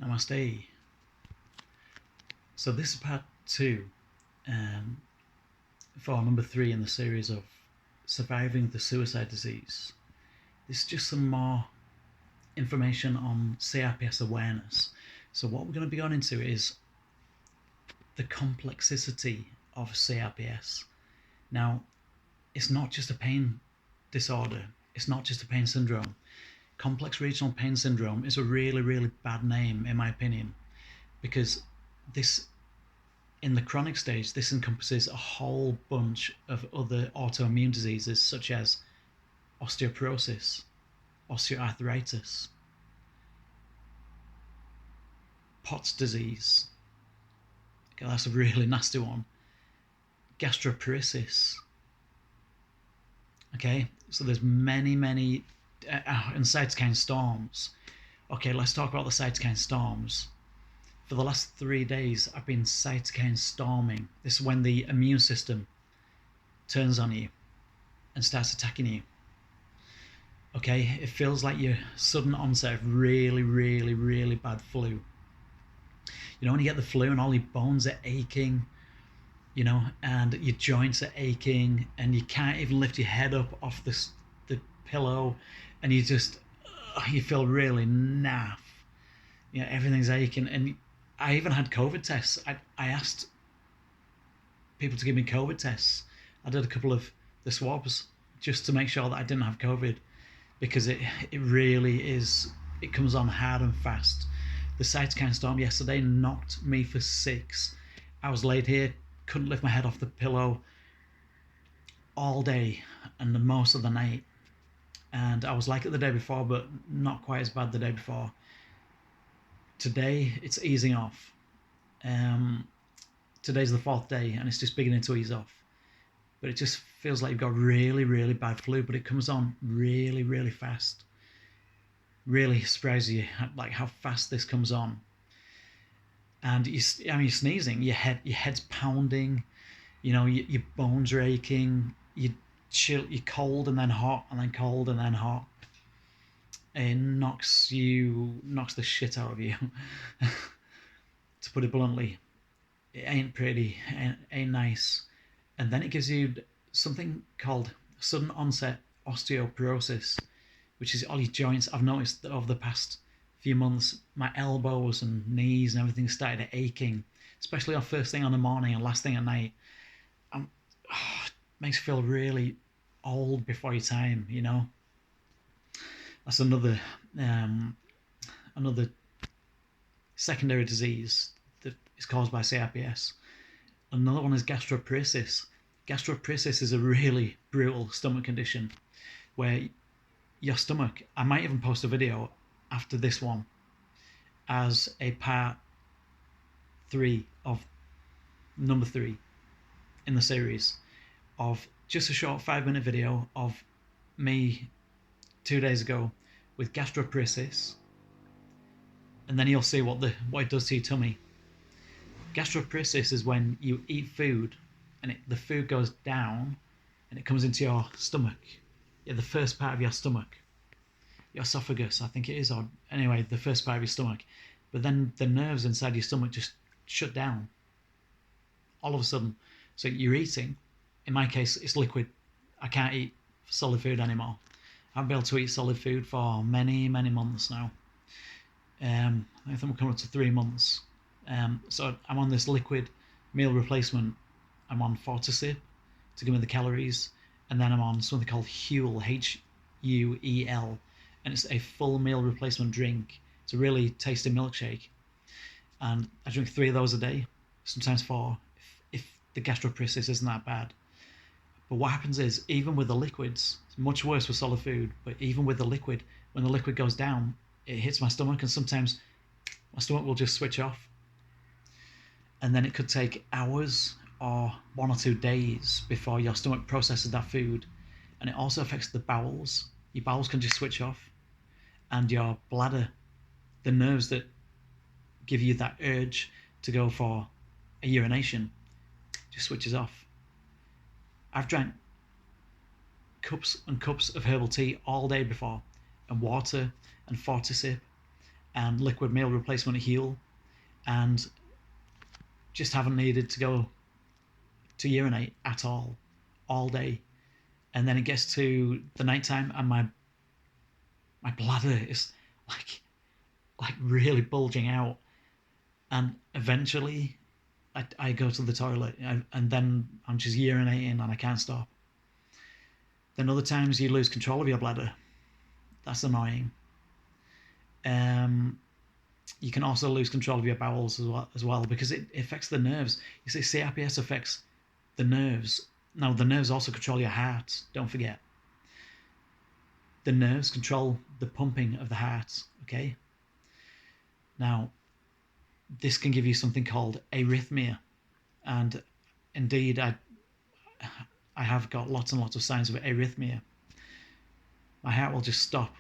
Namaste. So this is part 2 for number 3 in the series of surviving the suicide disease. This is just some more information on CRPS awareness. So what we're going to be going into is the complexity of CRPS. Now, it's not just a pain disorder. It's not just a pain syndrome. Complex regional pain syndrome is a really, really bad name, in my opinion, because this, in the chronic stage, this encompasses a whole bunch of other autoimmune diseases such as osteoporosis, osteoarthritis, Pott's disease. Okay, that's a really nasty one. Gastroparesis. Okay, so there's many, and cytokine storms. Okay, let's talk about the cytokine storms. For the last 3 days, I've been cytokine storming. This is when the immune system turns on you and starts attacking you. Okay, it feels like your sudden onset of really, really bad flu. You know, when you get the flu and all your bones are aching, you know, and your joints are aching, and you can't even lift your head up off the pillow, and you just, you feel really naff. You know, everything's aching. And I even had COVID tests. I asked people to give me COVID tests. I did a couple of the swabs just to make sure that I didn't have COVID, because it really is, it comes on hard and fast. The cytokine storm yesterday knocked me for 6. I was laid here, couldn't lift my head off the pillow all day and most of the night. And I was like it the day before, but not quite as bad the day before. Today, it's easing off. Today's the 4th day, and it's just beginning to ease off. But it just feels like you've got really bad flu, but it comes on really fast. Really surprises you, like how fast this comes on. And you're sneezing, your head's pounding, you know, your bones are aching, you're cold and then hot, and then cold and then hot. It knocks the shit out of you. To put it bluntly, it ain't pretty, ain't nice. And then it gives you something called sudden onset osteoporosis, which is all your joints. I've noticed that over the past few months, my elbows and knees and everything started aching, especially on first thing on the morning and last thing at night. It makes you feel really old before your time, you know. That's another secondary disease that is caused by CRPS. Another one is gastroparesis. Gastroparesis is a really brutal stomach condition where your stomach, I might even post a video after this one as a part 3 of number 3 in the series, of just a short 5-minute video of me 2 days ago with gastroparesis, and then you'll see what it does to your tummy. Gastroparesis is when you eat food and the food goes down and it comes into your stomach. Yeah, the first part of your stomach, your esophagus, I think it is, or anyway, the first part of your stomach. But then the nerves inside your stomach just shut down all of a sudden. So you're eating, in my case, it's liquid. I can't eat solid food anymore. I haven't been able to eat solid food for many months now. I think we're coming up to 3 months. So I'm on this liquid meal replacement. I'm on Fortisip to give me the calories, and then I'm on something called Huel, Huel, and it's a full meal replacement drink. It's a really tasty milkshake, and I drink 3 of those a day, sometimes 4, if the gastroparesis isn't that bad. But what happens is, even with the liquids, it's much worse with solid food, but even with the liquid, when the liquid goes down, it hits my stomach, and sometimes my stomach will just switch off. And then it could take hours or 1 or 2 days before your stomach processes that food. And it also affects the bowels. Your bowels can just switch off. And your bladder, the nerves that give you that urge to go for a urination, just switches off. I've drank cups and cups of herbal tea all day before, and water and Fortisip, and liquid meal replacement at heel, and just haven't needed to go to urinate at all day. And then it gets to the nighttime, and my bladder is like really bulging out, and eventually I go to the toilet, and then I'm just urinating and I can't stop. Then other times you lose control of your bladder. That's annoying. You can also lose control of your bowels as well because it affects the nerves. You see, CRPS affects the nerves. Now, the nerves also control your heart, don't forget. The nerves control the pumping of the heart, okay? Now, this can give you something called arrhythmia. And indeed, I have got lots and lots of signs of arrhythmia. My heart will just stop.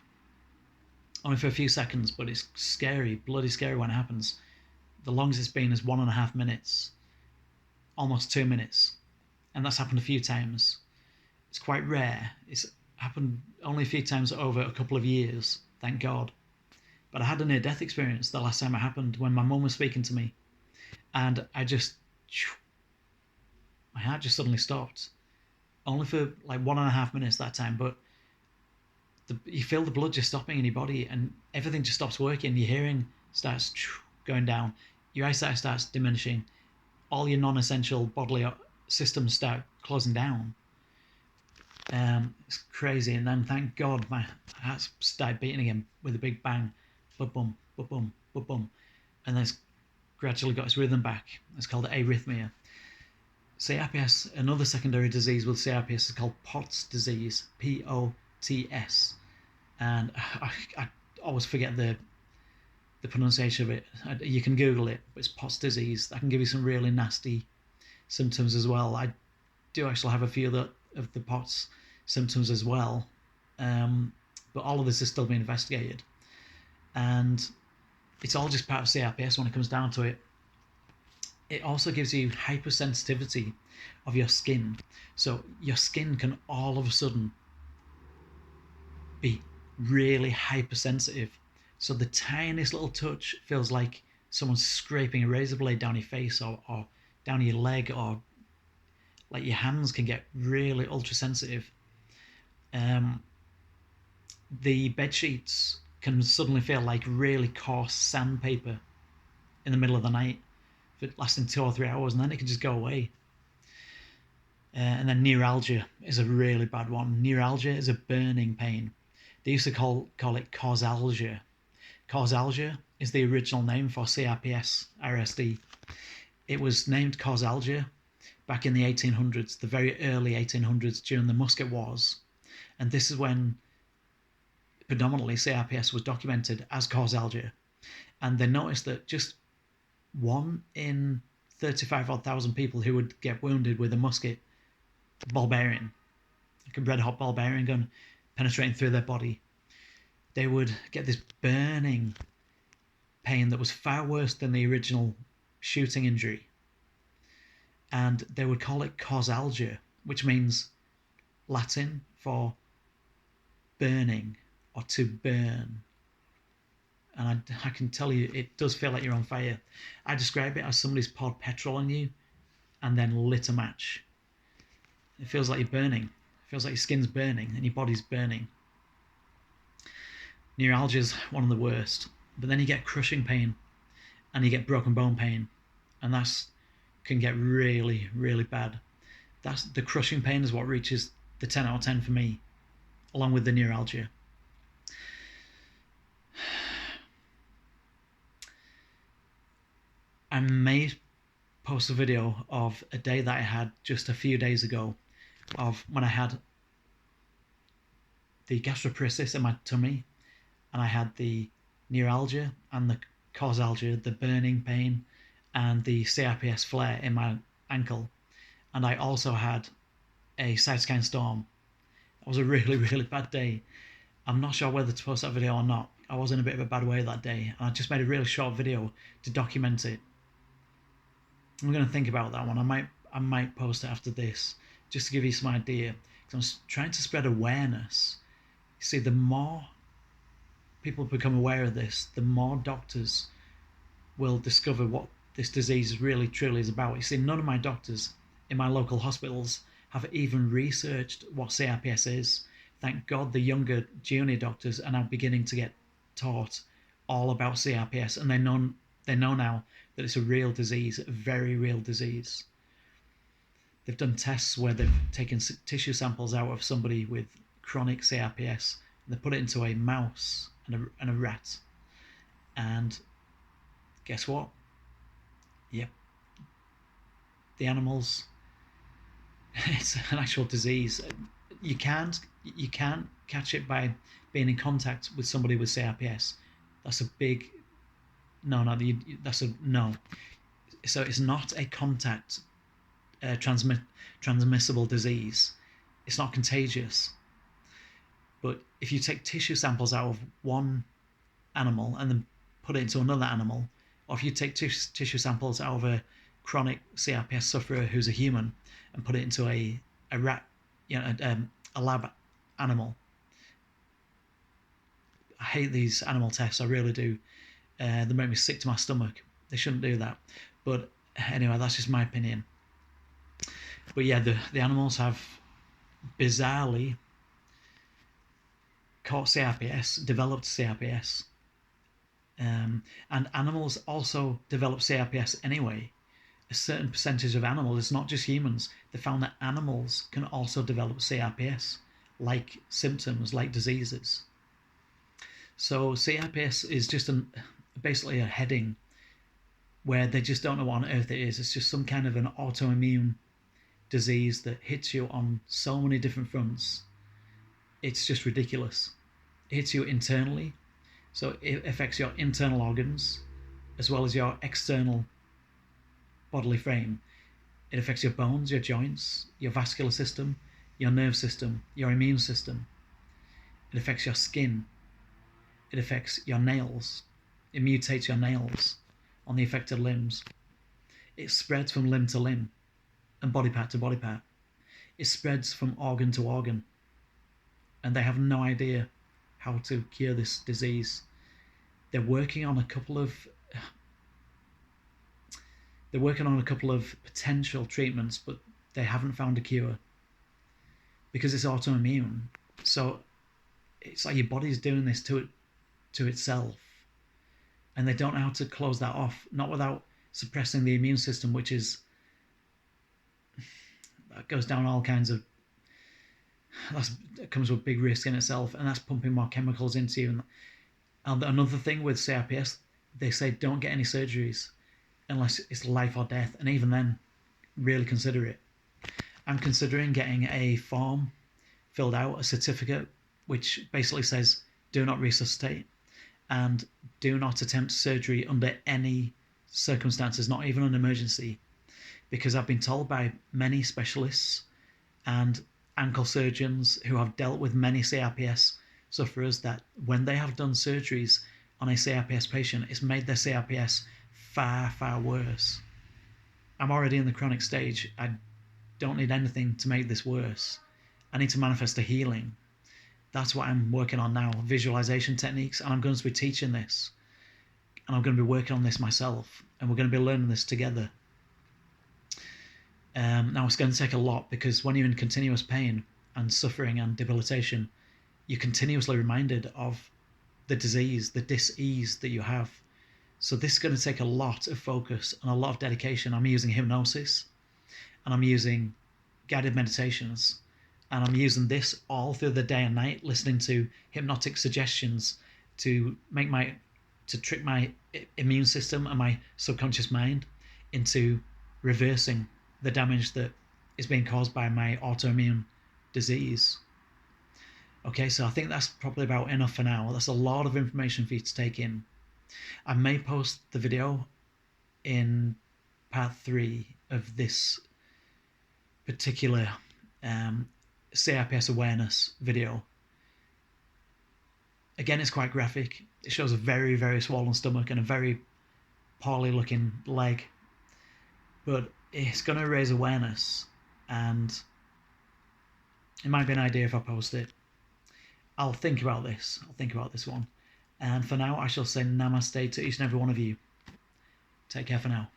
Only for a few seconds, but it's scary, bloody scary when it happens. The longest it's been is 1.5 minutes, almost 2 minutes. And that's happened a few times. It's quite rare. It's happened only a few times over a couple of years, thank God. But I had a near-death experience the last time it happened when my mum was speaking to me. And my heart just suddenly stopped. Only for like 1.5 minutes that time, but you feel the blood just stopping in your body and everything just stops working. Your hearing starts going down. Your eyesight starts diminishing. All your non-essential bodily systems start closing down. It's crazy. And then thank God my heart started beating again with a big bang. Ba-bum, ba-bum, ba-bum. And then it's gradually got its rhythm back. It's called arrhythmia. CRPS, another secondary disease with CRPS is called POTS disease. P-O-T-S. And I always forget the pronunciation of it. You can Google it, but it's POTS disease. That can give you some really nasty symptoms as well. I do actually have a few of the POTS symptoms as well, but all of this is still being investigated. And it's all just part of CRPS when it comes down to it. It also gives you hypersensitivity of your skin. So your skin can all of a sudden be really hypersensitive. So the tiniest little touch feels like someone's scraping a razor blade down your face or down your leg, or like your hands can get really ultra sensitive. The bed sheets can suddenly feel like really coarse sandpaper in the middle of the night, lasting 2 or 3 hours, and then it can just go away. And then neuralgia is a really bad one. Neuralgia is a burning pain. They used to call it causalgia. Causalgia is the original name for CRPS RSD. It was named causalgia back in the 1800s, the very early 1800s, during the Musket Wars. And this is when predominantly CRPS was documented as causalgia. And they noticed that just 1 in 35,000 people who would get wounded with a musket ball bearing, like a red hot ball bearing gun penetrating through their body, they would get this burning pain that was far worse than the original shooting injury. And they would call it causalgia, which means Latin for burning or to burn. And I can tell you, it does feel like you're on fire. I describe it as somebody's poured petrol on you and then lit a match. It feels like you're burning. It feels like your skin's burning and your body's burning. Neuralgia is one of the worst. But then you get crushing pain and you get broken bone pain. And that can get really, really bad. The crushing pain is what reaches the 10 out of 10 for me, along with the neuralgia. I may post a video of a day that I had just a few days ago of when I had the gastroparesis in my tummy and I had the neuralgia and the causalgia, the burning pain and the CRPS flare in my ankle. And I also had a cytokine storm. It was a really, really bad day. I'm not sure whether to post that video or not. I was in a bit of a bad way that day and I just made a really short video to document it. I'm going to think about that one. I might post it after this, just to give you some idea. Because I'm trying to spread awareness. You see, the more people become aware of this, the more doctors will discover what this disease really truly is about. You see, none of my doctors in my local hospitals have even researched what CRPS is. Thank God the younger junior doctors are now beginning to get taught all about CRPS, and they know now that it's a real disease, a very real disease. They've done tests where they've taken tissue samples out of somebody with chronic CRPS, and they put it into a mouse and a rat. And guess what? Yep. The animals, it's an actual disease. You can't catch it by being in contact with somebody with CRPS. That's a big no. That's a no. So it's not a contact transmissible disease. It's not contagious. But if you take tissue samples out of one animal and then put it into another animal, or if you take tissue samples out of a chronic CRPS sufferer who's a human and put it into a rat, a lab animal. I hate these animal tests, I really do. They make me sick to my stomach. They shouldn't do that. But anyway, that's just my opinion. But yeah, the animals have bizarrely caught CRPS, developed CRPS. And animals also develop CRPS anyway. A certain percentage of animals, it's not just humans, they found that animals can also develop CRPS, like symptoms, like diseases. So CRPS is just basically a heading where they just don't know what on earth it is. It's just some kind of an autoimmune disease that hits you on so many different fronts. It's just ridiculous. It hits you internally, so it affects your internal organs as well as your external bodily frame. It affects your bones, your joints, your vascular system, your nerve system, your immune system. It affects your skin. It affects your nails. It mutates your nails on the affected limbs. It spreads from limb to limb and body part to body part. It spreads from organ to organ. And they have no idea how to cure this disease. They're working on a couple of potential treatments, but they haven't found a cure because it's autoimmune. So it's like your body's doing this to itself, and they don't know how to close that off, not without suppressing the immune system, which is that goes down all kinds of, that comes with big risk in itself, and that's pumping more chemicals into you. And another thing with CRPS, they say don't get any surgeries unless it's life or death, and even then, really consider it. I'm considering getting a form filled out, a certificate, which basically says do not resuscitate and do not attempt surgery under any circumstances, not even an emergency, because I've been told by many specialists and ankle surgeons who have dealt with many CRPS sufferers that when they have done surgeries on a CRPS patient, it's made their CRPS far, far worse. I'm already in the chronic stage. I don't need anything to make this worse. I need to manifest a healing. That's what I'm working on now, visualization techniques, and I'm going to be teaching this. And I'm going to be working on this myself, and we're going to be learning this together. Now, it's going to take a lot, because when you're in continuous pain and suffering and debilitation, you're continuously reminded of the disease, the dis-ease that you have. So this is going to take a lot of focus and a lot of dedication. I'm using hypnosis, and I'm using guided meditations, and I'm using this all through the day and night, listening to hypnotic suggestions to trick my immune system and my subconscious mind into reversing the damage that is being caused by my autoimmune disease. Okay, so I think that's probably about enough for now. That's a lot of information for you to take in. I may post the video in part 3 of this particular CRPS awareness video. Again, it's quite graphic. It shows a very, very swollen stomach and a very poorly looking leg. But it's going to raise awareness, and it might be an idea if I post it. I'll think about this one. And for now, I shall say namaste to each and every one of you. Take care for now.